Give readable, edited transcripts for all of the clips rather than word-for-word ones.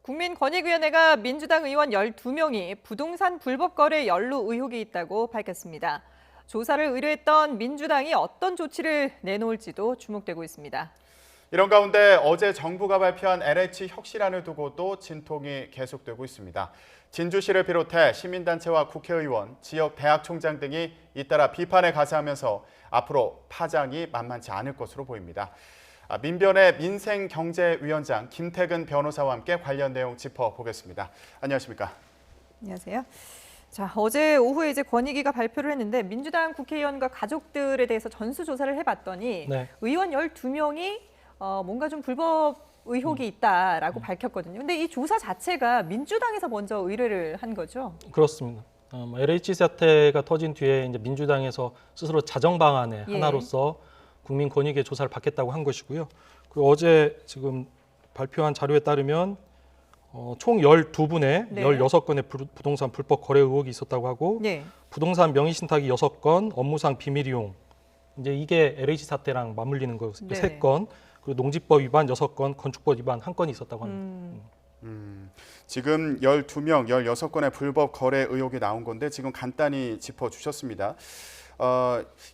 국민권익위원회가 민주당 의원 12명이 부동산 불법 거래 연루 의혹이 있다고 밝혔습니다. 조사를 의뢰했던 민주당이 어떤 조치를 내놓을지도 주목되고 있습니다. 이런 가운데 어제 정부가 발표한 LH 혁신안을 두고도 진통이 계속되고 있습니다. 진주시를 비롯해 시민단체와 국회의원, 지역 대학 총장 등이 잇따라 비판에 가세하면서 앞으로 파장이 만만치 않을 것으로 보입니다. 민변의 민생경제위원장 김태근 변호사와 함께 관련 내용 짚어보겠습니다. 안녕하십니까? 안녕하세요. 자, 어제 오후에 이제 권익위가 발표를 했는데 민주당 국회의원과 가족들에 대해서 전수조사를 해봤더니 의원 12명이 뭔가 좀 불법 의혹이 있다라고 밝혔거든요. 근데 이 조사 자체가 민주당에서 먼저 의뢰를 한 거죠? 그렇습니다. LH 사태가 터진 뒤에 이제 민주당에서 스스로 자정 방안의 하나로서 국민권익위 조사를 받겠다고 한 것이고요. 그리고 어제 지금 발표한 자료에 따르면 총 12분의 16건의 부동산 불법 거래 의혹이 있었다고 하고 부동산 명의신탁이 6건, 업무상 비밀 이용, 이제 이게 LH 사태랑 맞물리는 거 3건, 그리고 농지법 위반 6건, 건축법 위반 1건이 있었다고 합니다. 지금 12명, 16건의 불법 거래 의혹이 나온 건데 지금 간단히 짚어주셨습니다.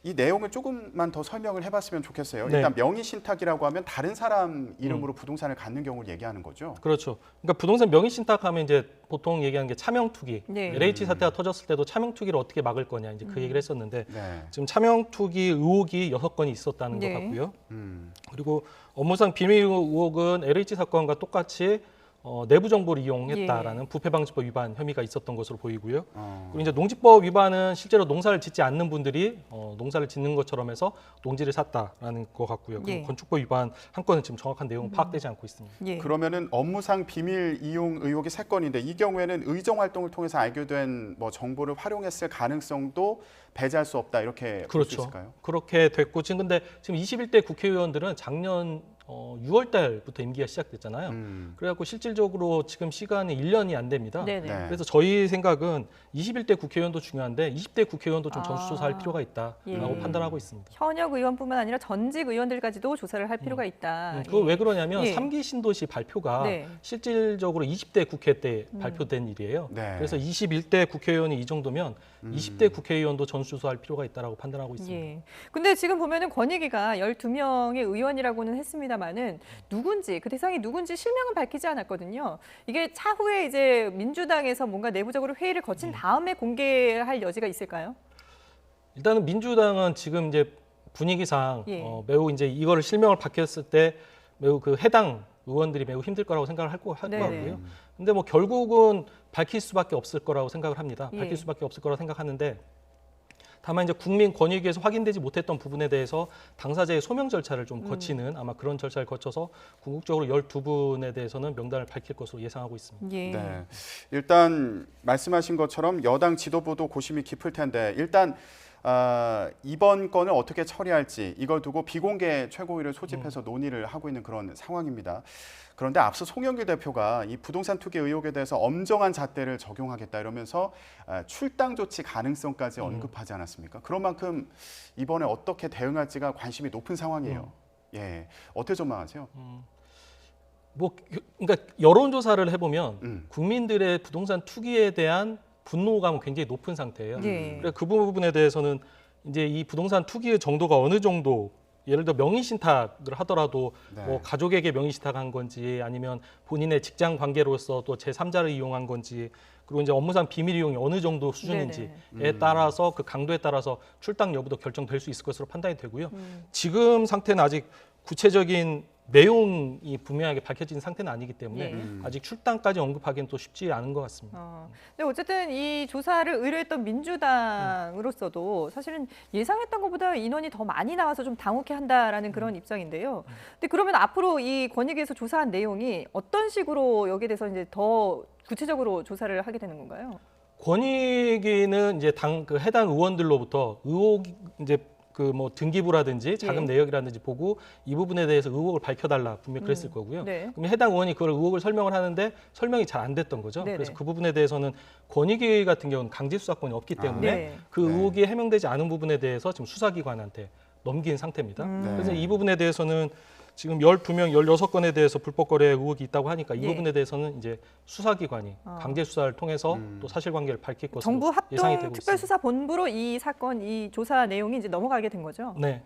이 내용을 조금만 더 설명을 해봤으면 좋겠어요. 일단 명의신탁이라고 하면 다른 사람 이름으로 부동산을 갖는 경우를 얘기하는 거죠? 그렇죠. 그러니까 부동산 명의신탁하면 이제 보통 얘기하는 게 차명투기. LH 사태가 터졌을 때도 차명투기를 어떻게 막을 거냐 이제 그 얘기를 했었는데 지금 차명투기 의혹이 6건이 있었다는 것 같고요. 그리고 업무상 비밀 의혹은 LH 사건과 똑같이 내부 정보를 이용했다라는 부패방지법 위반 혐의가 있었던 것으로 보이고요. 그리고 이제 농지법 위반은 실제로 농사를 짓지 않는 분들이 농사를 짓는 것처럼 해서 농지를 샀다라는 것 같고요. 그리고 건축법 위반 1건은 지금 정확한 내용은 파악되지 않고 있습니다. 그러면은 업무상 비밀 이용 의혹이 3건인데 이 경우에는 의정 활동을 통해서 알게된 뭐 정보를 활용했을 가능성도 배제할 수 없다 이렇게 볼 수 있을까요? 그렇게 됐고 지금 21대 국회의원들은 작년 6월 달부터 임기가 시작됐잖아요. 그래갖고 실질적으로 지금 시간이 1년이 안 됩니다. 그래서 저희 생각은 21대 국회의원도 중요한데 20대 국회의원도 좀 전수조사할 필요가 있다라고 판단하고 있습니다. 현역 의원뿐만 아니라 전직 의원들까지도 조사를 할 필요가 있다. 그거 왜 그러냐면 3기 신도시 발표가 실질적으로 20대 국회 때 발표된 일이에요. 그래서 21대 국회의원이 이 정도면 20대 국회의원도 전수조사할 필요가 있다라고 판단하고 있습니다. 근데 지금 보면은 권익위가 12명의 의원이라고는 했습니다만은 누군지 그 대상이 누군지 실명은 밝히지 않았거든요. 이게 차후에 이제 민주당에서 뭔가 내부적으로 회의를 거친 다음에 공개할 여지가 있을까요? 일단은 민주당은 지금 이제 분위기상 매우 이제 이거를 실명을 밝혔을 때 매우 그 해당 의원들이 매우 힘들 거라고 생각을 할 거고요. 근데 뭐 결국은 밝힐 수밖에 없을 거라고 생각을 합니다. 밝힐 수밖에 없을 거라고 생각하는데 다만 이제 국민권익위에서 확인되지 못했던 부분에 대해서 당사자의 소명 절차를 좀 거치는 아마 그런 절차를 거쳐서 궁극적으로 12분에 대해서는 명단을 밝힐 것으로 예상하고 있습니다. 일단 말씀하신 것처럼 여당 지도부도 고심이 깊을 텐데 일단 이번 건을 어떻게 처리할지 이걸 두고 비공개 최고위를 소집해서 논의를 하고 있는 그런 상황입니다. 그런데 앞서 송영길 대표가 이 부동산 투기 의혹에 대해서 엄정한 잣대를 적용하겠다 이러면서 출당 조치 가능성까지 언급하지 않았습니까? 그런 만큼 이번에 어떻게 대응할지가 관심이 높은 상황이에요. 어떻게 전망하세요? 그러니까 여론조사를 해보면 국민들의 부동산 투기에 대한 분노감은 굉장히 높은 상태예요. 그래서 그 부분에 대해서는 이제 이 부동산 투기의 정도가 어느 정도 예를 들어 명의신탁을 하더라도 뭐 가족에게 명의신탁한 건지 아니면 본인의 직장 관계로서 또 제3자를 이용한 건지 그리고 이제 업무상 비밀 이용이 어느 정도 수준인지에 따라서 그 강도에 따라서 출당 여부도 결정될 수 있을 것으로 판단이 되고요. 지금 상태는 아직 구체적인 내용이 분명하게 밝혀진 상태는 아니기 때문에 아직 출당까지 언급하기는 또 쉽지 않은 것 같습니다. 근데 어쨌든 이 조사를 의뢰했던 민주당으로서도 사실은 예상했던 것보다 인원이 더 많이 나와서 좀 당혹해한다라는 그런 입장인데요. 근데 그러면 앞으로 이 권익위에서 조사한 내용이 어떤 식으로 여기에 대해서 이제 더 구체적으로 조사를 하게 되는 건가요? 권익위는 이제 그 해당 의원들로부터 의혹 이제 그 뭐 등기부라든지 자금 내역이라든지 보고 이 부분에 대해서 의혹을 밝혀달라 분명히 그랬을 거고요. 그럼 해당 의원이 그걸 의혹을 설명을 하는데 설명이 잘 안 됐던 거죠. 그래서 그 부분에 대해서는 권익위 같은 경우는 강제 수사권이 없기 때문에 그 의혹이 해명되지 않은 부분에 대해서 지금 수사기관한테 넘긴 상태입니다. 그래서 이 부분에 대해서는 지금 12명, 16건에 대해서 불법 거래 의혹이 있다고 하니까 이 예. 부분에 대해서는 이제 수사기관이 강제 수사를 통해서 또 사실관계를 밝힐 것으로 정부 예상이 합동 되고 있습니다. 특별수사본부로 이 사건, 이 조사 내용이 이제 넘어가게 된 거죠. 네.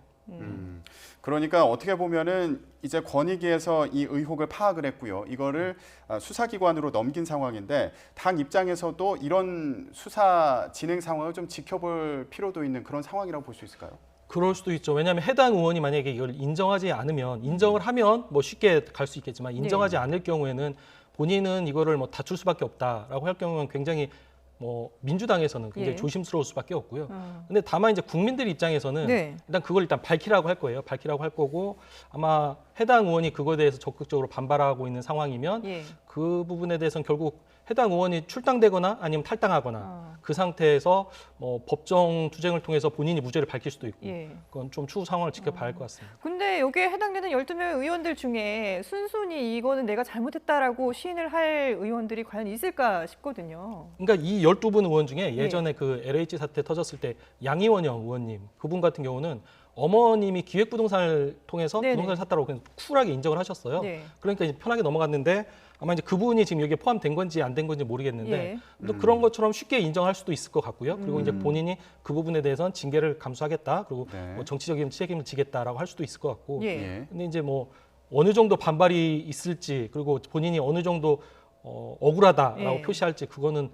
그러니까 어떻게 보면은 이제 권익위에서 이 의혹을 파악을 했고요. 이거를 수사기관으로 넘긴 상황인데 당 입장에서도 이런 수사 진행 상황을 좀 지켜볼 필요도 있는 그런 상황이라고 볼 수 있을까요? 그럴 수도 있죠. 왜냐하면 해당 의원이 만약에 이걸 인정하지 않으면 인정을 하면 뭐 쉽게 갈 수 있겠지만 인정하지 않을 경우에는 본인은 이거를 뭐 다툴 수밖에 없다라고 할 경우는 굉장히 뭐 민주당에서는 굉장히 예. 조심스러울 수밖에 없고요. 근데 다만 이제 국민들 입장에서는 네. 그걸 일단 밝히라고 할 거예요. 밝히라고 할 거고 아마 해당 의원이 그거에 대해서 적극적으로 반발하고 있는 상황이면 예. 그 부분에 대해서는 결국 해당 의원이 출당되거나 아니면 탈당하거나 그 상태에서 뭐 법정 투쟁을 통해서 본인이 무죄를 밝힐 수도 있고 예. 그건 좀 추후 상황을 지켜봐야 할 것 같습니다. 근데 여기에 해당되는 12명 의원들 중에 순순히 이거는 내가 잘못했다라고 시인을 할 의원들이 과연 있을까 싶거든요. 그러니까 이 12분 의원 중에 예전에 그 LH 사태 터졌을 때 양이원영 의원님 그분 같은 경우는 어머님이 기획부동산을 통해서 네네. 부동산을 샀다고 그냥 쿨하게 인정을 하셨어요. 네. 그러니까 이제 편하게 넘어갔는데 아마 이제 그분이 지금 여기에 포함된 건지 안 된 건지 모르겠는데 예. 또 그런 것처럼 쉽게 인정할 수도 있을 것 같고요. 그리고 이제 본인이 그 부분에 대해서는 징계를 감수하겠다. 그리고 네. 뭐 정치적인 책임을 지겠다라고 할 수도 있을 것 같고. 예. 예. 근데 이제 뭐 어느 정도 반발이 있을지 그리고 본인이 어느 정도 억울하다라고 예. 표시할지 그거는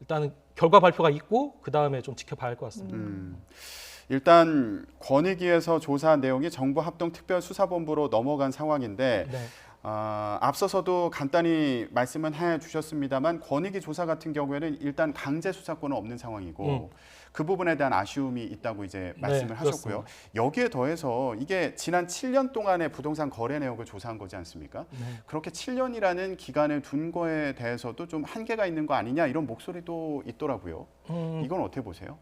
일단은 결과 발표가 있고 그 다음에 좀 지켜봐야 할 것 같습니다. 일단 권익위에서 조사한 내용이 정부 합동 특별수사본부로 넘어간 상황인데 네. 앞서서도 간단히 말씀은 해주셨습니다만 권익위 조사 같은 경우에는 일단 강제 수사권은 없는 상황이고 그 부분에 대한 아쉬움이 있다고 이제 말씀을 하셨고요. 여기에 더해서 이게 지난 7년 동안의 부동산 거래 내역을 조사한 거지 않습니까? 네. 그렇게 7년이라는 기간을 둔 거에 대해서도 좀 한계가 있는 거 아니냐 이런 목소리도 있더라고요. 이건 어떻게 보세요?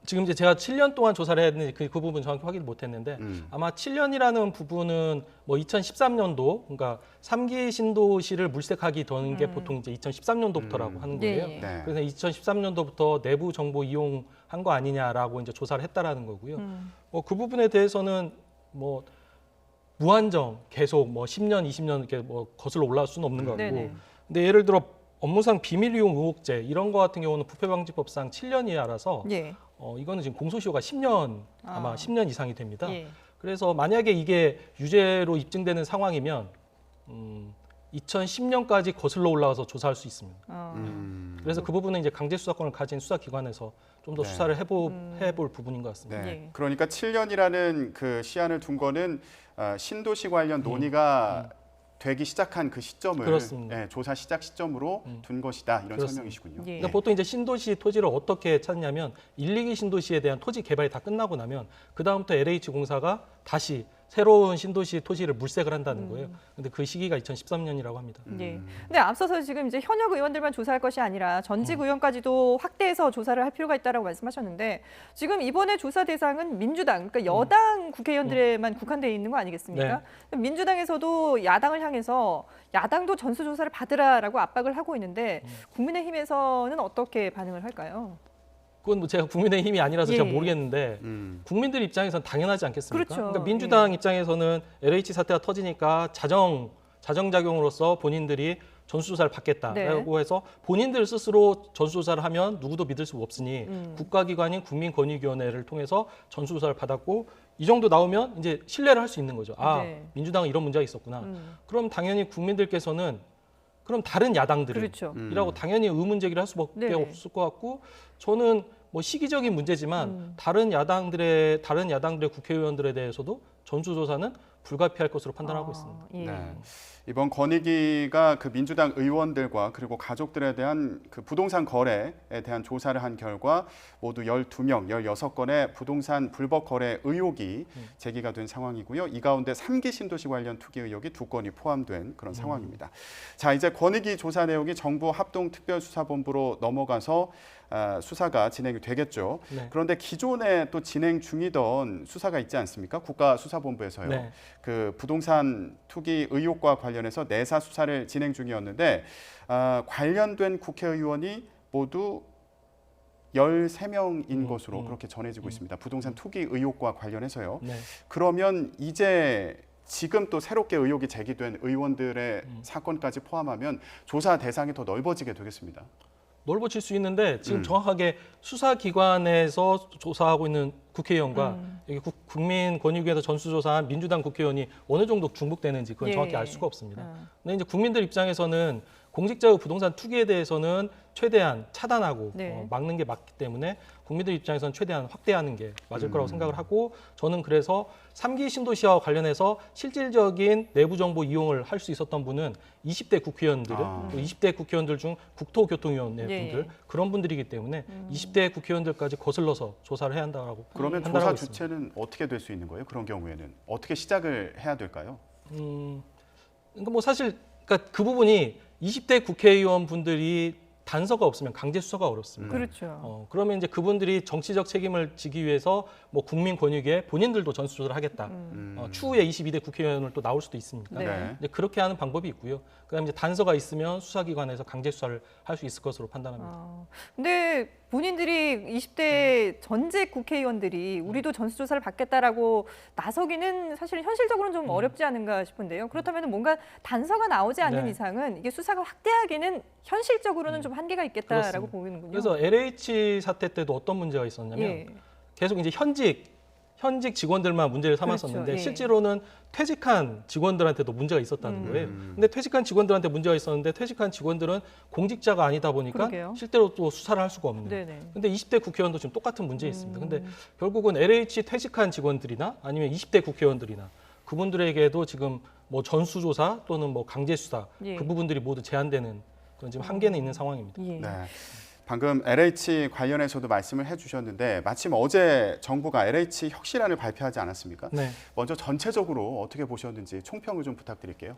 지금 이제 제가 7년 동안 조사를 했는데 그 부분 정확히 확인을 못했는데 아마 7년이라는 부분은 뭐 2013년도 그러니까 3기 신도시를 물색하기 던 게 보통 이제 2013년도부터라고 하는 거예요. 예. 네. 그래서 2013년도부터 내부 정보 이용한 거 아니냐라고 이제 조사를 했다라는 거고요. 뭐 그 부분에 대해서는 뭐 무한정 계속 뭐 10년, 20년 이렇게 뭐 거슬러 올라올 수는 없는 것 같고. 네네. 근데 예를 들어 업무상 비밀 이용 의혹죄 이런 거 같은 경우는 부패방지법상 7년 이하라서 예. 이거는 지금 공소시효가 10년 아마 10년 이상이 됩니다. 예. 그래서 만약에 이게 유죄로 입증되는 상황이면 2010년까지 거슬러 올라가서 조사할 수 있습니다. 그래서 그 부분은 이제 강제 수사권을 가진 수사기관에서 좀 더 네. 수사를 해볼 부분인 것 같습니다. 네. 예. 그러니까 7년이라는 그 시한을 둔 거는 신도시 관련 논의가 되기 시작한 그 시점을 그렇습니다. 조사 시작 시점으로 둔 것이다 이런 그렇습니다. 설명이시군요. 예. 그러니까 보통 이제 신도시 토지를 어떻게 찾냐면 1, 2기 신도시에 대한 토지 개발이 다 끝나고 나면 그 다음부터 LH공사가 다시 새로운 신도시 토지를 물색을 한다는 거예요. 근데 그 시기가 2013년이라고 합니다. 예. 근데 앞서서 지금 이제 현역 의원들만 조사할 것이 아니라 전직 의원까지도 확대해서 조사를 할 필요가 있다라고 말씀하셨는데 지금 이번에 조사 대상은 민주당, 그러니까 여당 국회의원들에만 국한되어 있는 거 아니겠습니까? 민주당에서도 야당을 향해서 야당도 전수조사를 받으라라고 압박을 하고 있는데 국민의힘에서는 어떻게 반응을 할까요? 그건 뭐 제가 국민의힘이 아니라서 예. 잘 모르겠는데 국민들 입장에서는 당연하지 않겠습니까? 그렇죠. 그러니까 민주당 입장에서는 LH 사태가 터지니까 자정작용으로서 본인들이 전수조사를 받겠다라고 해서 본인들 스스로 전수조사를 하면 누구도 믿을 수 없으니 국가기관인 국민권익위원회를 통해서 전수조사를 받았고 이 정도 나오면 이제 신뢰를 할 수 있는 거죠. 네. 민주당은 이런 문제가 있었구나. 그럼 당연히 국민들께서는 그럼 다른 야당들이라고 그렇죠. 당연히 의문 제기를 할 수밖에 네네. 없을 것 같고 저는 뭐 시기적인 문제지만 다른 야당들의 국회의원들에 대해서도 전수조사는 불가피할 것으로 판단하고 있습니다. 예. 네. 이번 권익위가 그 민주당 의원들과 그리고 가족들에 대한 그 부동산 거래에 대한 조사를 한 결과 모두 12명, 16건의 부동산 불법 거래 의혹이 제기가 된 상황이고요. 이 가운데 3기 신도시 관련 투기 의혹이 2건이 포함된 그런 상황입니다. 자, 이제 권익위 조사 내용이 정부 합동특별수사본부로 넘어가서 수사가 진행이 되겠죠. 네. 그런데 기존에 또 진행 중이던 수사가 있지 않습니까? 국가수사본부에서요. 네. 그 부동산 투기 의혹과 관련해서 내사 수사를 진행 중이었는데 관련된 국회의원이 모두 13명인 것으로 그렇게 전해지고 있습니다. 부동산 투기 의혹과 관련해서요. 네. 그러면 이제 지금 또 새롭게 의혹이 제기된 의원들의 사건까지 포함하면 조사 대상이 더 넓어지게 되겠습니다. 넓어질 수 있는데 지금 정확하게 수사기관에서 조사하고 있는 국회의원과 여기 국민권익위에서 전수조사한 민주당 국회의원이 어느 정도 중복되는지 그건 정확히 알 수가 없습니다. 근데 이제 국민들 입장에서는 공직자의 부동산 투기에 대해서는 최대한 차단하고 막는 게 맞기 때문에 국민들 입장에서는 최대한 확대하는 게 맞을 거라고 생각을 하고 저는 그래서 3기 신도시와 관련해서 실질적인 내부 정보 이용을 할 수 있었던 분은 20대 국회의원들은 또 20대 국회의원들 중 국토교통위원회 분들 그런 분들이기 때문에 20대 국회의원들까지 거슬러서 조사를 해야 한다고 그러면 조사 주체는 어떻게 될 수 있는 거예요? 그런 경우에는 어떻게 시작을 해야 될까요? 그러니까 뭐 사실 그러니까 그 부분이 20대 국회의원 분들이 단서가 없으면 강제 수사가 어렵습니다. 그렇죠. 그러면 이제 그분들이 정치적 책임을 지기 위해서 뭐 국민권익위에 본인들도 전수조사를 하겠다. 추후에 22대 국회의원을 또 나올 수도 있습니다. 네. 이제 그렇게 하는 방법이 있고요. 그다음에 이제 단서가 있으면 수사기관에서 강제 수사를 할 수 있을 것으로 판단합니다. 근데 본인들이 20대 전직 국회의원들이 우리도 전수조사를 받겠다라고 나서기는 사실 현실적으로는 좀 어렵지 않은가 싶은데요. 그렇다면 뭔가 단서가 나오지 않는 이상은 이게 수사가 확대하기는 현실적으로는 좀 한계가 있겠다라고 보이는군요. 그래서 LH 사태 때도 어떤 문제가 있었냐면 계속 이제 현직 직원들만 문제를 삼았었는데 그렇죠. 실제로는 퇴직한 직원들한테도 문제가 있었다는 거예요. 근데 퇴직한 직원들한테 문제가 있었는데 퇴직한 직원들은 공직자가 아니다 보니까 그러게요. 실제로 또 수사를 할 수가 없는. 근데 20대 국회의원도 지금 똑같은 문제 있습니다. 근데 결국은 LH 퇴직한 직원들이나 아니면 20대 국회의원들이나 그분들에게도 지금 뭐 전수조사 또는 뭐 강제 수사 그 부분들이 모두 제한되는 그런 지금 한계는 있는 상황입니다. 네. 방금 LH 관련해서도 말씀을 해주셨는데 마침 어제 정부가 LH 혁신안을 발표하지 않았습니까? 네. 먼저 전체적으로 어떻게 보셨는지 총평을 좀 부탁드릴게요.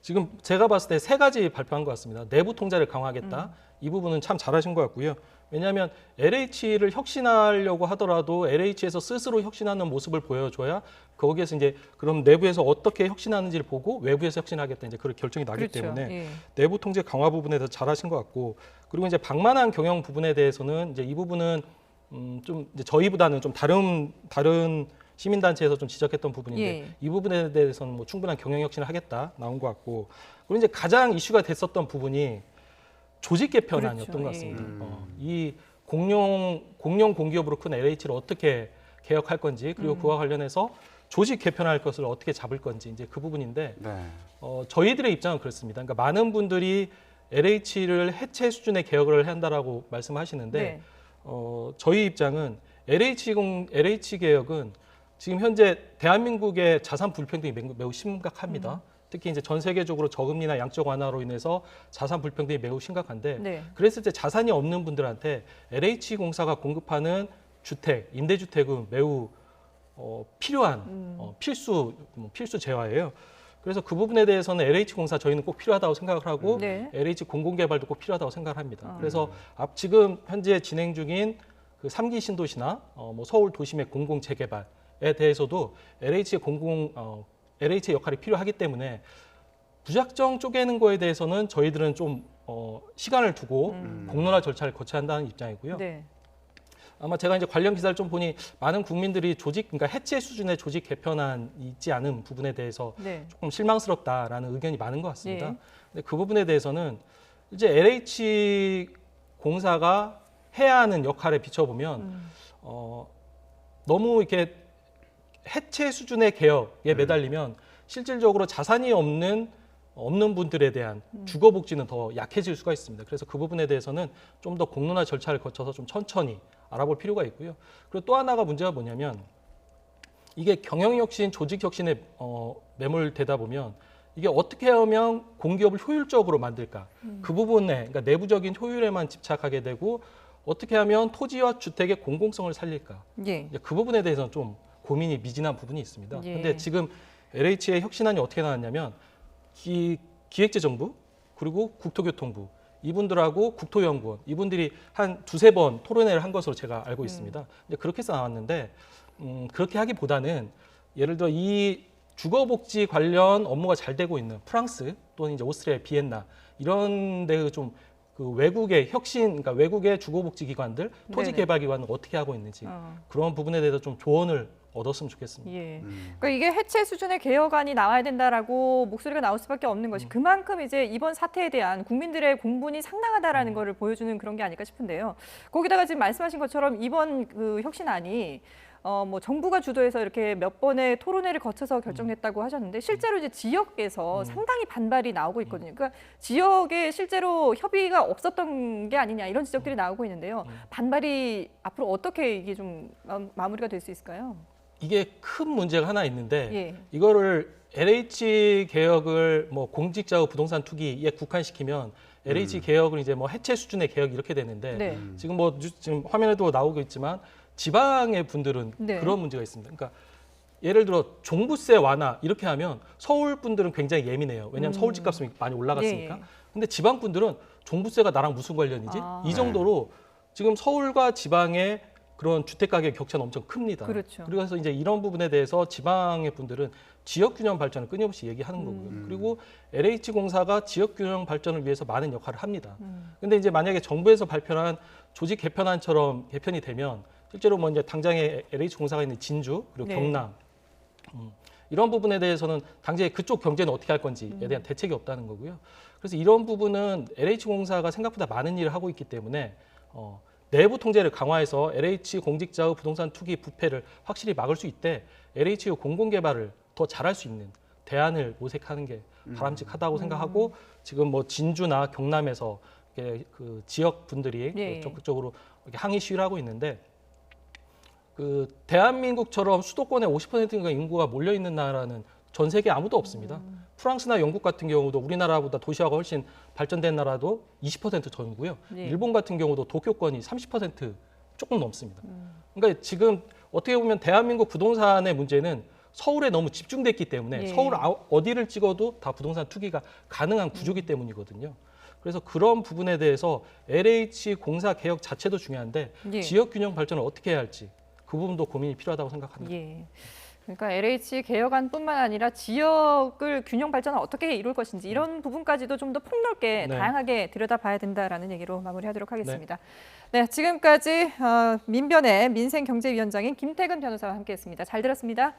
지금 제가 봤을 때 세 가지 발표한 것 같습니다. 내부 통제를 강화하겠다. 이 부분은 참 잘하신 것 같고요. 왜냐하면 LH를 혁신하려고 하더라도 LH에서 스스로 혁신하는 모습을 보여줘야 거기에서 이제 그럼 내부에서 어떻게 혁신하는지를 보고 외부에서 혁신하겠다 이제 그런 결정이 나기 때문에 내부 통제 강화 부분에 대해서 잘하신 것 같고 그리고 이제 방만한 경영 부분에 대해서는 이제 이 부분은 좀 이제 저희보다는 좀 다른 시민단체에서 좀 지적했던 부분인데 이 부분에 대해서는 뭐 충분한 경영 혁신을 하겠다 나온 것 같고 그리고 이제 가장 이슈가 됐었던 부분이 조직 개편안이었던 것 같습니다. 이 공룡 공기업으로 큰 LH를 어떻게 개혁할 건지 그리고 그와 관련해서 조직 개편할 것을 어떻게 잡을 건지 이제 그 부분인데 저희들의 입장은 그렇습니다. 그러니까 많은 분들이 LH를 해체 수준의 개혁을 한다라고 말씀하시는데 저희 입장은 LH 개혁은 지금 현재 대한민국의 자산 불평등이 매우 심각합니다. 특히 이제 전 세계적으로 저금리나 양적 완화로 인해서 자산 불평등이 매우 심각한데 그랬을 때 자산이 없는 분들한테 LH공사가 공급하는 주택, 임대주택은 매우 필요한 필수 재화예요. 그래서 그 부분에 대해서는 LH공사 저희는 꼭 필요하다고 생각을 하고 LH 공공개발도 꼭 필요하다고 생각을 합니다. 그래서 지금 현재 진행 중인 그 3기 신도시나 뭐 서울 도심의 공공 재개발에 대해서도 LH의 역할이 필요하기 때문에 무작정 쪼개는 거에 대해서는 저희들은 좀 시간을 두고 공론화 절차를 거쳐야 한다는 입장이고요. 아마 제가 이제 관련 기사를 좀 보니 많은 국민들이 그러니까 해체 수준의 조직 개편안이 있지 않은 부분에 대해서 조금 실망스럽다라는 의견이 많은 것 같습니다. 근데 그 부분에 대해서는 이제 LH 공사가 해야 하는 역할에 비춰보면 너무 이렇게 해체 수준의 개혁에 매달리면 실질적으로 자산이 없는 분들에 대한 주거 복지는 더 약해질 수가 있습니다. 그래서 그 부분에 대해서는 좀 더 공론화 절차를 거쳐서 좀 천천히 알아볼 필요가 있고요. 그리고 또 하나가 문제가 뭐냐면 이게 경영혁신, 조직혁신에 매몰되다 보면 이게 어떻게 하면 공기업을 효율적으로 만들까? 그 부분에 그러니까 내부적인 효율에만 집착하게 되고 어떻게 하면 토지와 주택의 공공성을 살릴까? 이제 그 부분에 대해서는 좀 고민이 미진한 부분이 있습니다. 근데 지금 LH의 혁신안이 어떻게 나왔냐면 기획재정부 그리고 국토교통부 이분들하고 국토연구원 이분들이 한 두세 번 토론회를 한 것으로 제가 알고 있습니다. 근데 그렇게 해서 나왔는데 그렇게 하기보다는 예를 들어 이 주거복지 관련 업무가 잘 되고 있는 프랑스 또는 이제 오스트리아, 비엔나 이런 데 좀 그 외국의 혁신, 그러니까 외국의 주거복지 기관들, 토지개발 기관은 어떻게 하고 있는지 그런 부분에 대해서 좀 조언을 얻었으면 좋겠습니다. 예. 그러니까 이게 해체 수준의 개혁안이 나와야 된다라고 목소리가 나올 수밖에 없는 것이 그만큼 이제 이번 사태에 대한 국민들의 공분이 상당하다라는 거를 보여주는 그런 게 아닐까 싶은데요. 거기다가 지금 말씀하신 것처럼 이번 그 혁신안이 뭐 정부가 주도해서 이렇게 몇 번의 토론회를 거쳐서 결정됐다고 하셨는데 실제로 이제 지역에서 상당히 반발이 나오고 있거든요. 그러니까 지역에 실제로 협의가 없었던 게 아니냐 이런 지적들이 나오고 있는데요. 반발이 앞으로 어떻게 이게 좀 마무리가 될 수 있을까요? 이게 큰 문제가 하나 있는데 예. 이거를 LH 개혁을 뭐 공직자의 부동산 투기에 국한시키면 LH 개혁은 이제 뭐 해체 수준의 개혁 이렇게 되는데 네. 지금 뭐 지금 화면에도 나오고 있지만 지방의 분들은 네. 그런 문제가 있습니다. 그러니까 예를 들어 종부세 완화 이렇게 하면 서울 분들은 굉장히 예민해요. 왜냐하면 서울 집값이 많이 올라갔으니까. 네. 근데 지방 분들은 종부세가 나랑 무슨 관련이지? 이 정도로 지금 서울과 지방의 그런 주택 가격 격차는 엄청 큽니다. 그렇죠. 그래서 이제 이런 부분에 대해서 지방의 분들은 지역 균형 발전을 끊임없이 얘기하는 거고요. 그리고 LH공사가 지역 균형 발전을 위해서 많은 역할을 합니다. 근데 이제 만약에 정부에서 발표한 조직 개편안처럼 개편이 되면 실제로 뭐 이제 당장에 LH공사가 있는 진주 그리고 네. 경남 이런 부분에 대해서는 당장에 그쪽 경제는 어떻게 할 건지에 대한 대책이 없다는 거고요. 그래서 이런 부분은 LH공사가 생각보다 많은 일을 하고 있기 때문에 내부 통제를 강화해서 LH 공직자의 부동산 투기 부패를 확실히 막을 수 있대 LH의 공공개발을 더 잘할 수 있는 대안을 모색하는 게 바람직하다고 생각하고 지금 뭐 진주나 경남에서 그 지역 분들이 예. 적극적으로 이렇게 항의 시위를 하고 있는데 그 대한민국처럼 수도권에 50%가 인구가 몰려 있는 나라는 전 세계 아무도 없습니다. 프랑스나 영국 같은 경우도 우리나라보다 도시화가 훨씬 발전된 나라도 20% 전이고요. 네. 일본 같은 경우도 도쿄권이 30% 조금 넘습니다. 그러니까 지금 어떻게 보면 대한민국 부동산의 문제는 서울에 너무 집중됐기 때문에 예. 서울 어디를 찍어도 다 부동산 투기가 가능한 구조기 때문이거든요. 그래서 그런 부분에 대해서 LH 공사 개혁 자체도 중요한데 예. 지역 균형 발전을 어떻게 해야 할지 그 부분도 고민이 필요하다고 생각합니다. 예. 그러니까 LH 개혁안뿐만 아니라 지역을 균형 발전을 어떻게 이룰 것인지 이런 부분까지도 좀 더 폭넓게 네. 다양하게 들여다봐야 된다라는 얘기로 마무리하도록 하겠습니다. 네, 지금까지 민변의 민생경제위원장인 김태근 변호사와 함께했습니다. 잘 들었습니다.